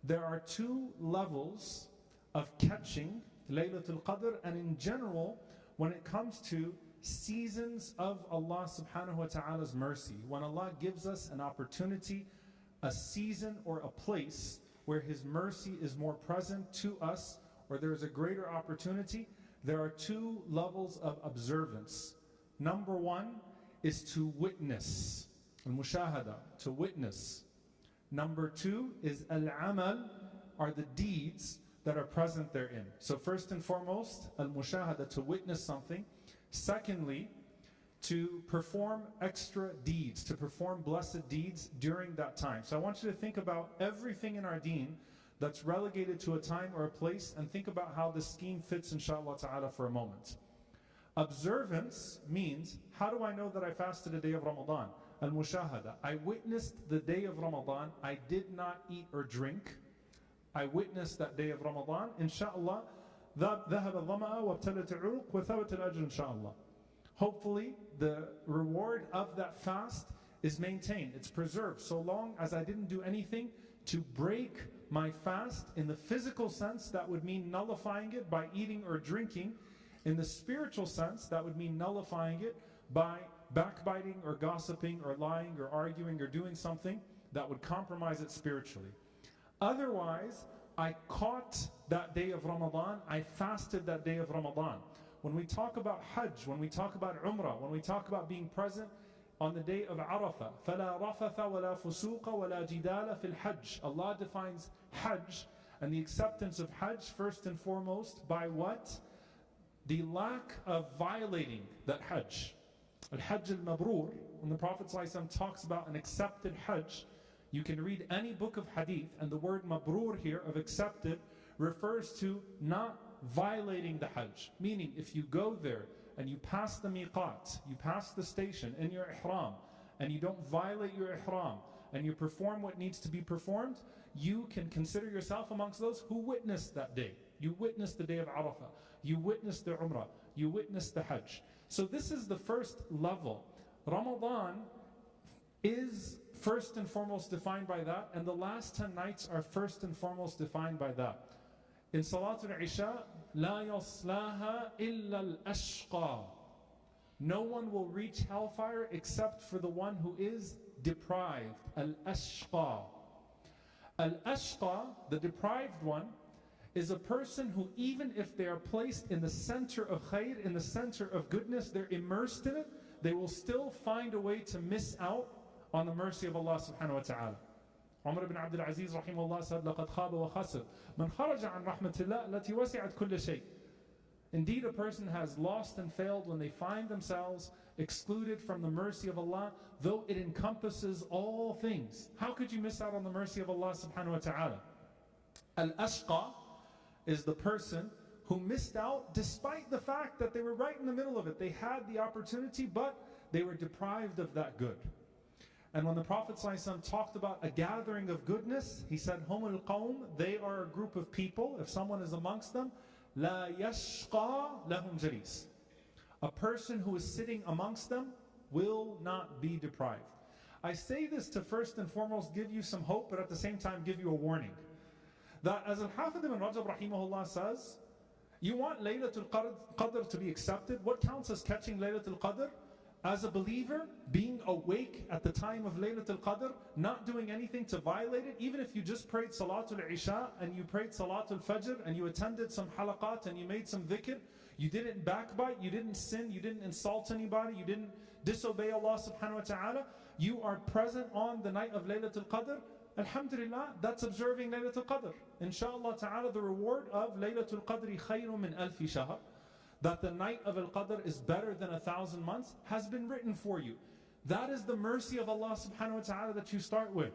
there are two levels of catching Laylatul Qadr, and in general, when it comes to seasons of Allah subhanahu wa ta'ala's mercy, when Allah gives us an opportunity, a season or a place where His mercy is more present to us, or there is a greater opportunity, there are two levels of observance. Number one is to witness, al-mushahada, to witness. Number two is al-amal, are the deeds that are present therein. So first and foremost, al-mushahada, to witness something. Secondly, to perform extra deeds, to perform blessed deeds during that time. So I want you to think about everything in our deen that's relegated to a time or a place, and think about how this scheme fits, inshallah ta'ala, for a moment. Observance means, how do I know that I fasted a day of Ramadan? Al-mushahada, I witnessed the day of Ramadan, I did not eat or drink. I witnessed that day of Ramadan, inshallah, ذهب الظمأ وابتلت العروق وثبت الأجر inshallah. Hopefully the reward of that fast is maintained, it's preserved, so long as I didn't do anything to break my fast. In the physical sense, that would mean nullifying it by eating or drinking. In the spiritual sense, that would mean nullifying it by backbiting or gossiping or lying or arguing or doing something that would compromise it spiritually. Otherwise, I caught that day of Ramadan, I fasted that day of Ramadan. When we talk about Hajj, when we talk about Umrah, when we talk about being present on the day of Arafah, فَلَا رَفَثَ وَلَا فُسُوقَ وَلَا جِدَالَ فِي الْحَجِّ. Allah defines Hajj and the acceptance of Hajj first and foremost by what? The lack of violating that Hajj. Al-Hajj al-Mabrur, when the Prophet ﷺ talks about an accepted Hajj, you can read any book of hadith, and the word mabrur here, of accepted, refers to not violating the Hajj. Meaning, if you go there and you pass the miqat, you pass the station in your ihram, and you don't violate your ihram, and you perform what needs to be performed, you can consider yourself amongst those who witnessed that day. You witnessed the day of Arafah, you witnessed the Umrah, you witnessed the Hajj. So this is the first level. Ramadan is first and foremost defined by that, and the last 10 nights are first and foremost defined by that. In Salatul Isha, لا يصلاها إلا الأشقى. No one will reach hellfire except for the one who is deprived. Al-Ashqa. Al-Ashqa, the deprived one, is a person who, even if they are placed in the center of khair, in the center of goodness, they're immersed in it, they will still find a way to miss out on the mercy of Allah subhanahu wa ta'ala. Umar ibn Abdul Aziz rahimahullah said, لَقَدْ خَابَ وَخَسِرْ مَنْ خَرَجَ عَنْ رَحْمَةِ اللَّهِ الَّتِي وَسِعَتْ كُلَّ شَيْءٍ. Indeed, a person has lost and failed when they find themselves excluded from the mercy of Allah, though it encompasses all things. How could you miss out on the mercy of Allah subhanahu wa ta'ala? Al-Ashqa is the person who missed out despite the fact that they were right in the middle of it. They had the opportunity, but they were deprived of that good. And when the Prophet ﷺ talked about a gathering of goodness, he said, Humul qawm, they are a group of people, if someone is amongst them, La yashqa lahum jalis. A person who is sitting amongst them will not be deprived. I say this to first and foremost give you some hope, but at the same time give you a warning. That as Al-Hafidh ibn Rajab rahimahullah says, you want Laylatul Qadr to be accepted. What counts as catching Laylatul Qadr? As a believer, being awake at the time of Laylatul Qadr, not doing anything to violate it, even if you just prayed Salatul Isha and you prayed Salatul Fajr and you attended some halaqat and you made some dhikr, you didn't backbite, you didn't sin, you didn't insult anybody, you didn't disobey Allah subhanahu wa ta'ala, you are present on the night of Laylatul Qadr, alhamdulillah, that's observing Laylatul Qadr. Inshallah ta'ala, the reward of Laylatul Qadri khayrun min alfi shahr, that the night of Al-Qadr is better than 1,000 months, has been written for you. That is the mercy of Allah subhanahu wa ta'ala that you start with.